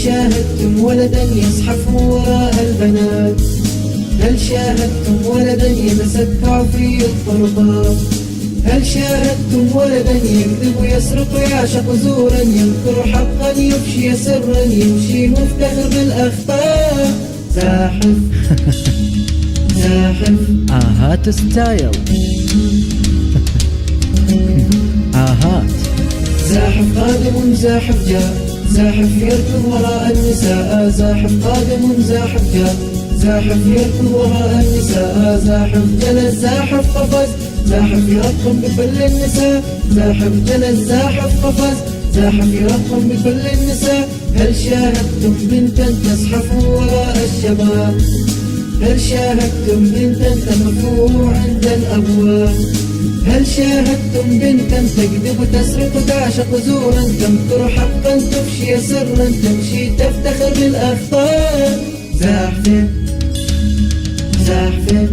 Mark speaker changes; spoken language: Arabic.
Speaker 1: شاهدتم ولدا يزحف وراء البنات؟ هل شاهدتم ولدا يتسكع في الطرقات؟ هل شاهدتم ولدا يكذب يسرق يعشق زورا ينكر حقا يفشي سرا يمشي مفتخر بالأخطاء؟ زاحف زاحف
Speaker 2: آهات ستايل. آهات.
Speaker 1: زاحف قادم زاحف جاء، زاحف يركض وراء النساء. زاحف قادم زاحف جاء، زاحف يركض وراء النساء. زاحف جلس زاحف قفز، زاحف يرقم بكل النساء. زاحف جلس زاحف قفز، زاحف يرقم بكل النساء. هل شاهدتم بنتا تزحف وراء الشباب؟ هل شاهدتم بنتا تمكو عند الأبواب؟ هل شاهدتم بنتا تكذب تسرق تعشق زورا تمكر حقا تفشي سرا تمشي تفتخر بالأخطاء؟ زاحف زاحف